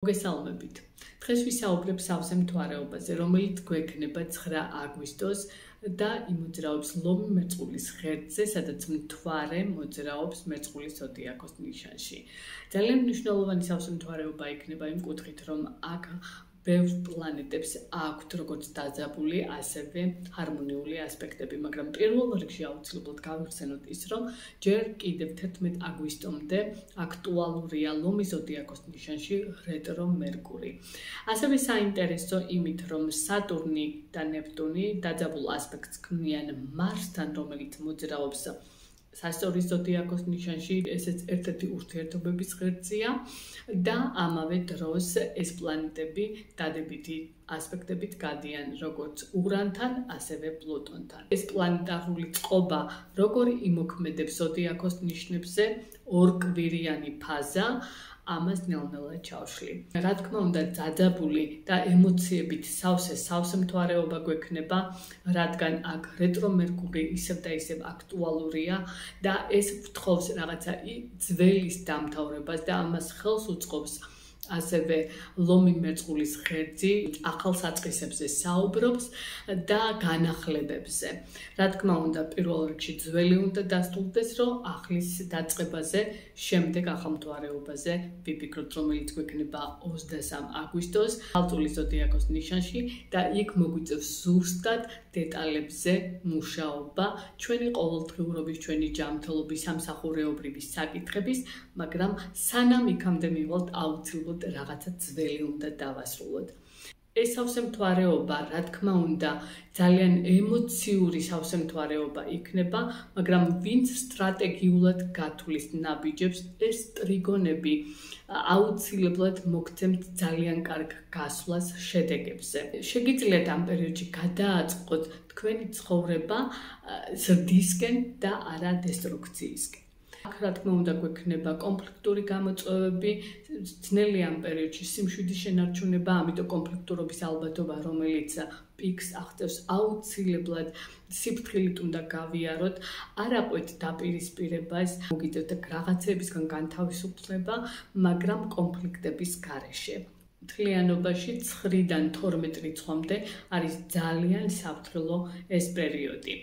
მოგესალმებით. დღეს ვისაუბრებ სავსე მთვარეობაზე, რომელიც გვექნება 9 აგვისტოს და იმოძრაობს ლომი მერწყულის ღერძზე, სადაც მთვარე მოძრაობს მერწყულის ზოდიაქოს ნიშანში. ძალიან მნიშვნელოვანი სავსე მთვარეობა იქნება იმ კუთხით, რომ აქ ბევრ პლანეტებს აქვთ როგორც დაძაბული, ასევე ჰარმონიული ასპექტები, მაგრამ პირველ რიგში აუცილებლად გავიხსენოთ ის, რომ ჯერ კიდევ 11 აგვისტომდე აქტუალურია ლომის ზოდიაქოს ნიშანში რეტრო მერკური. ასევე საინტერესო იმით, რომ სატურნი და ნეპტუნი დაძაბულ ასპექტს ქმნიან მარსთან, რომელიც მოძრაობს სასტორის ზოდიაქოს ნიშანში, ესეც ერთ-ერთი ურთიერთობების ღერძია და ამავე დროს ეს პლანეტები დადებითი ასპექტებით გადიან როგორც ურანთან, ასევე პლუტონთან. ეს პლანეტარული წყობა როგორ იმოქმედებს ზოდიაქოს ნიშნებზე, ორკვირიანი ფაზა ამას ნელ-ნელა ჩავშლი. რა თქმა უნდა, დაძაბული და ემოციებით სავსე მთვარეობა გვექნება, რადგან აქ რეტრო მერკური ისევ და ისევ აქტუალურია და ეს ვთხოვს რაღაცა ძველის დამთავრებას და ამას ხელს უწყობს ასევე ლომი მერწყულის ღერძი ახალ საწყისებზე საუბრობს და განახლებებზე. რა თქმა უნდა, პირველ რიგში ძველი უნდა დასტურდეს, რომ ახლის დაწყებაზე, შემდეგ ახალ მთვარეობაზე ვიფიქროთ, რომელიც გვექნება 23 აგვისტოს ქალწულის ზოდიაქოს ნიშანში და იქ მოგვიწევს ზუსტად დეტალებზე მუშაობა ჩვენი ყოველდღიურობის, ჩვენი ჯანმრთელობის, სამსახურეობრივი საკითხების, მაგრამ სანამ იქამდე მივალთ აუცილებლად რაღაცა ძველი უნდა დავასრულოთ. ეს სავსე მთვარეობა, რა თქმა უნდა, ძალიან ემოციური სავსე მთვარეობა იქნება, მაგრამ ვინც სტრატეგიულად გათვლის ნაბიჯებს, ეს ტრიგონები აუცილებლად მოგცემთ ძალიან კარგ გასვლას შედეგებზე. შეგიძლიათ ამ პერიოდში გადააწყოთ თქვენი ცხოვრება ზრდისკენ და არა დესტრუქციისკენ. აქ რა თქმა უნდა გვექნება კონფლიქტური გამოწვევები, ძნელი ამ პერიოდში სიმშვიდის შენარჩუნება, ამიტომ კონფლიქტურობის ალბათობა, რომელიც პიკს აღწევს, აუცილებლად სიფრთხილით უნდა გავიაროთ, არ აყვეთ დაპირისპირებას, მოგიწევთ რაღაცეებისგან განთავისუფლება, მაგრამ კონფლიქტების გარეშე. მთლიანობაში 9-დან 12 რიცხვამდე არის ძალიან საფრთხილო ეს პერიოდი.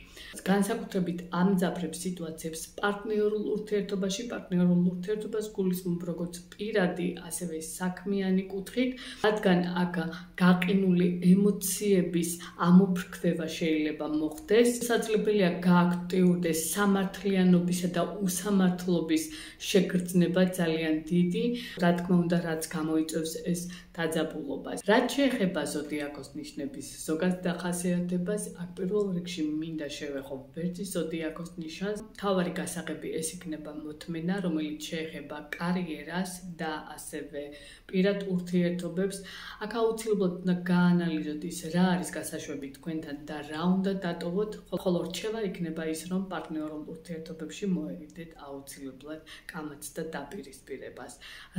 განსაკუთრებით ამძაფრებს სიტუაციებს პარტნიორულ ურთიერთობაში, პარტნიორულ ურთიერთობას გულისხმობ როგორც პირადი, ასევე საქმიანი კუთხით, რადგან აქ გაყინული ემოციების ამოფრქვევა შეიძლება მოხდეს. შესაძლებელია გააქტიურდეს სამართლიანობისა და უსამართლობის შეგრძნება ძალიან დიდი, რა თქმა უნდა, რაც გამოიწვევს ეს დაძაბულობას. რაც შეეხება ზოდიაქოს ნიშნების ზოგად დახასიათებას, აქ პირველ რიგში მინდა შევეხო ვერძის ზოდიაქოს ნიშანს. მთავარი გასაღები ეს იქნება მოთმენა, რომელიც შეეხება კარიერას და ასევე პირად ურთიერთობებს. აქ აუცილებლად უნდა გაანალიზოთ ის, რა არის გასაშვები თქვენთან და რა უნდა დატოვოთ, ხოლო რჩევა იქნება ის, რომ პარტნიორულ ურთიერთობებში მოერიდეთ აუცილებლად კამათს და დაპირისპირებას.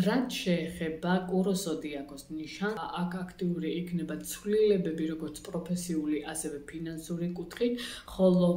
რაც შეეხება კუროს ზოდიაქოს ნიშანს, აქ აქტიური იქნება ცვლილებები როგორც პროფესიული, ასევე ფინანსური კუთხით, ხოლო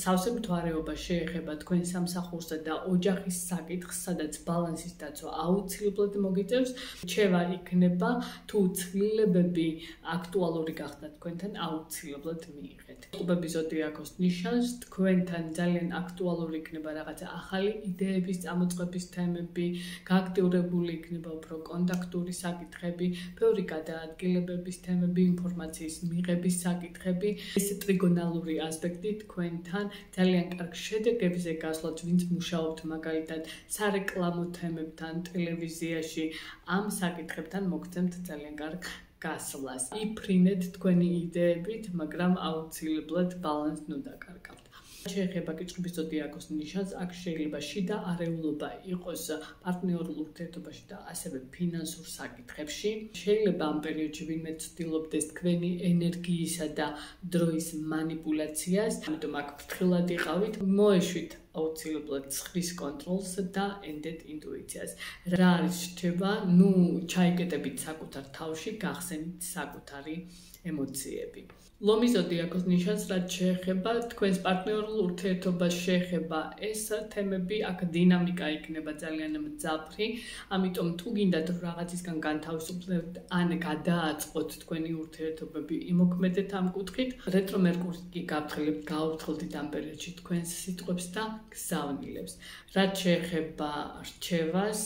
სავსე მთვარეობა შეეხება თქვენ სამსახურსა და ოჯახის საკითხს, სადაც ბალანსის დაცვა აუცილებლად მოგიწევს. რჩევა იქნება, თუ ცვლილებები აქტუალური გახდა თქვენთან, აუცილებლად მიიღეთ. ყუბები ზოდიაქოს ნიშანს, თქვენთან ძალიან აქტუალური იქნება რაღაცა ახალი იდეების წამოწყების თემები, გააქტიურებული იქნება უფრო კონტაქტური საკითხები, ბევრი გადაადგილებების თემები, ინფორმაციის მიღების საკითხები. ეს ტრიგონალური ასპექტი თქვენთან ძალიან კარგ შედეგებზე გასვლათ, ვინც მუშაობთ მაგალითად სარეკლამო თემებთან, ტელევიზიაში, ამ საკითხებთან მოგცემთ ძალიან კარგ გასვლას. იფრინეთ თქვენი იდეებით, მაგრამ აუცილებლად ბალანსს ნუ დაკარგავთ. შეეხება კიჭყების ზოდიაქოს ნიშანს, აქ შეიძლება შიდა არეულობა იყოს პარტნიორულ ურთიერთობაში და ასევე ფინანსურ საკითხებში. შეიძლება ამ პერიოდში ვინმე ცდილობდეს თქვენი ენერგიისა და დროის მანიპულაციას, ამიტომ აქ ფრთხილად იყავით, მოეშვით აუცილებლად ცხრის კონტროლს და ენდეთ ინტუიციას. რა არის რჩება? ჩაიკეტებით საკუთარ თავში, გახსენით საკუთარი ემოციები. ლომის ზოდიაქოს ნიშანს, რაც შეეხება თქვენს პარტნიორულ ურთიერთობას, შეეხება ეს თემები, აქ დინამიკა იქნება ძალიან მძაფრი, ამიტომ თუ გინდათ რაღაცისგან განთავისუფლებთ ან გადააწყოთ თქვენი ურთიერთობები, იმოქმედეთ ამ კუთხით. რეტრო მერკური კი გავთხილებთ, გაავთხილდით ამ პერიოდში თქვენს სიტყვებს და გზავნილებს. რაც შეეხება რჩევას,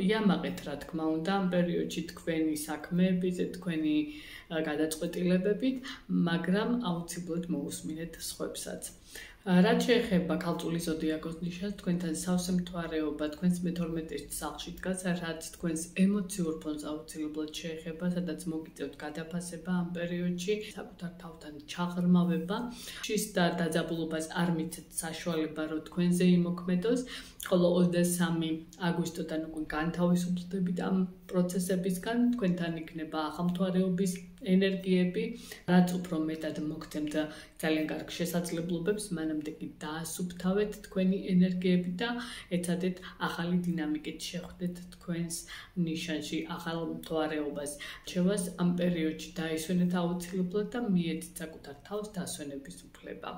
იამაყეთ რა თქმა უნდა ამ პერიოდში თქვენი საქმეებზე, თქვენი გადაწყვეტილებებით, მაგრამ აუცილებლად მოусმინეთ სხვებსაც. რაც შეეხება ქალწულის ზოდიაქოს ნიშანს, თქვენთან სავსე მთვარეობა თქვენს მე-12 სახლში დგას, რაც თქვენს ემოციურ ფონს აუცილებლად შეეხება, სადაც მოგიწევთ გადაფასება ამ პერიოდში, საკუთარ თავთან ჩაღრმავება, შის და დაძაბულობას არ მიცეთ საშუალება, რომ თქვენზე იმოქმედოს, ხოლო 23 აგვისტოდან უკვე განთავისუფლდებით ამ პროცესებისგან, თქვენთან იქნება ახალმთვარეობის ენერგიები, რაც უფრო მეტად მოგცემთ ძალიან კარგ შესაძლებლობებს, მანამდე კი დაასუფთავეთ თქვენი ენერგიები და ეცადეთ ახალი დინამიკით შეხვდეთ თქვენს ნიშანში ახალ მთვარეობას. რჩევას ამ პერიოდში დაისვენეთ აუცილებლად და მიეცით საკუთარ თავს დასვენების უფლება.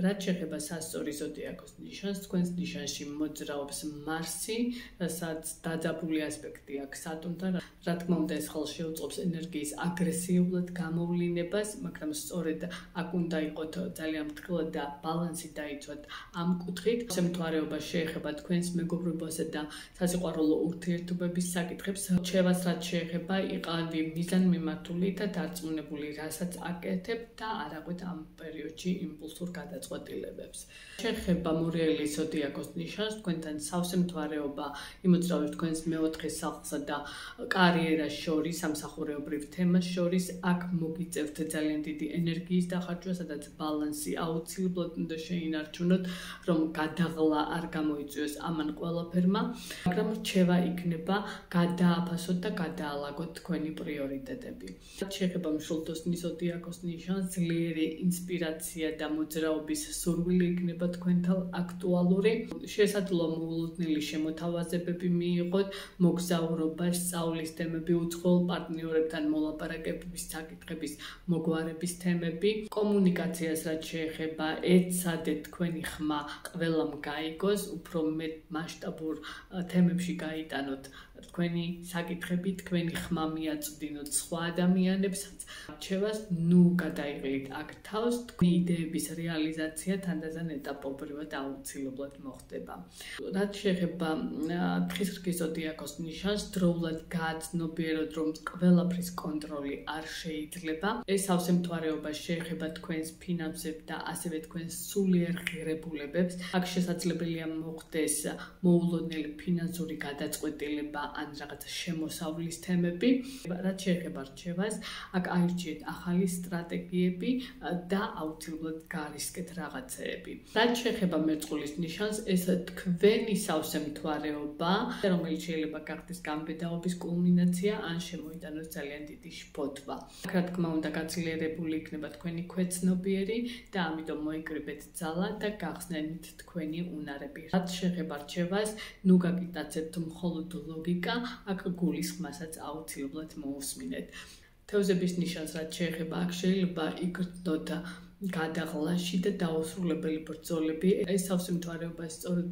რაც შეეხება სასწორი ზოდიაქოს ნიშანს, თქვენს ნიშანში მოძრაობს მარსი, რასაც დაძაბული ასპექტი აქვს სატურნთან, რა თქმა უნდა ეს ხელს შეუწყობს ენერგიის აგრესიულად გამოვლინებას, მაგრამ სწორედ აქ უნდა იყოთ ძალიან მტკნარი და ბალანსი დაიცვათ ამ კუთხით. შემთხვევაობა შეეხება თქვენს მეგობრობასა და სასიყვარულო ურთიერთობების საკითხებს. რჩევას რაც შეეხება, იყავი მიზანმიმართული და დარწმუნებული, რასაც აკეთებ და არ აღვეთ ამ პერიოდში იმპულსურ გადაწყვეტილებებს. შეეხება მორიელის ზოდიაქოს ნიშანს, თქვენთან სავსე მთვარეობა იმოძრავებს თქვენს მე-4 სახლსა და კარიერას შორის, სამსახურეობრივ თემას შორის, აქ მოგიწევთ ძალიან დიდი ენერგიის დახარჯვა, სადაც ბალანსი აუცილებლად უნდა შეინარჩუნოთ, რომ გადაღლა არ გამოიწვიოს ამან ყველაფერმა, მაგრამ რჩევა იქნება გადააფასოთ და გადაალაგოთ თქვენი პრიორიტეტები. რაც შეეხება მშვილდოსნის ზოდიაქოს ნიშანს, ძლიერი ინსპირაცია და მოძრაობის სურვილი იქნება თქვენთან აქტუალური. შესაძლოა მოულოდნელი შემოთავაზებები მიიღოთ, მოგზაურობა, სწავლის თემები, უცხოელ პარტნიორებთან მოლაპარაკებების საკითხების მოგვარების თემები. კომუნიკაციას რაც შეეხება, ეცადეთ თქვენი ხმა ყველამ გაიგოს, უფრო მეტ მასშტაბურ თემებში გაიტანოთ თქვენი საკითხები, თქვენი ხმა მიაწვდინოთ სხვა ადამიანებსაც. რჩევას გადაიღლით აქ თავს, თქვენი იდეების რეალიზაცია თანდათან ეტაპობრივად აუცილებლად მოხდება. რაც შეეხება თხის რქის ზოდიაქოს ნიშანს, დროულად გააცნობიეროთ, რომ ყველაფრის კონტროლი არ შეიძლება. ეს სავსე მთვარეობა შეეხება თქვენს ფინანსებს და ასევე თქვენს სულიერ ღირებულებებს. აქ შესაძლებელია მოხდეს მოულოდნელი ფინანსური გადაწყვეტილება ან რაღაც შემოსავლის თემები. რაც შეეხება რჩევას, აქ აირჩიეთ ახალი სტრატეგიები და აუცილებლად გარისკეთ რაღაცეები. რაც შეეხება მერწყულის ნიშანს, ეს თქვენი სავსე მთვარეობა, რომელიც შეიძლება გახდეს გამბედაობის კულმინაცია ან შემოიტანოს ძალიან დიდი შფოთვა. აქ რა თქმა უნდა გაძლიერებული იქნება თქვენი ქვეცნობიერი და ამიტომ მოიკრიბეთ ძალა და გახსნენით თქვენი უნარები. რაც შეეხება რჩევას, გაგიტაცებთ მხოლოდ ლოგიკა, აქ გულის ხმასაც აუცილებლად მოусმინეთ. თევზების ნიშანს რაც შეეხება, აქ შეიძლება იგრძნოთ გადაღლაში და დაუსრულებელი ბრძოლები. ეს სავსე მთვარეობა სწორედ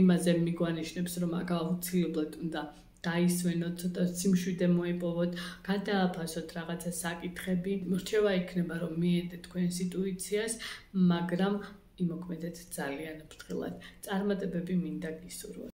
იმაზე მიგვანიშნებს, რომ აქ აუცილებლად უნდა დაისვენოთ, ცოტა სიმშვიდე მოიპოვოთ, გადააფასოთ რაღაცა საკითხები. რჩევა იქნება, რომ მიედეთ თქვენს ინტუიციას, მაგრამ იმოქმედეთ ძალიან ფრთხილად. წარმატებები მინდა გისურვოთ.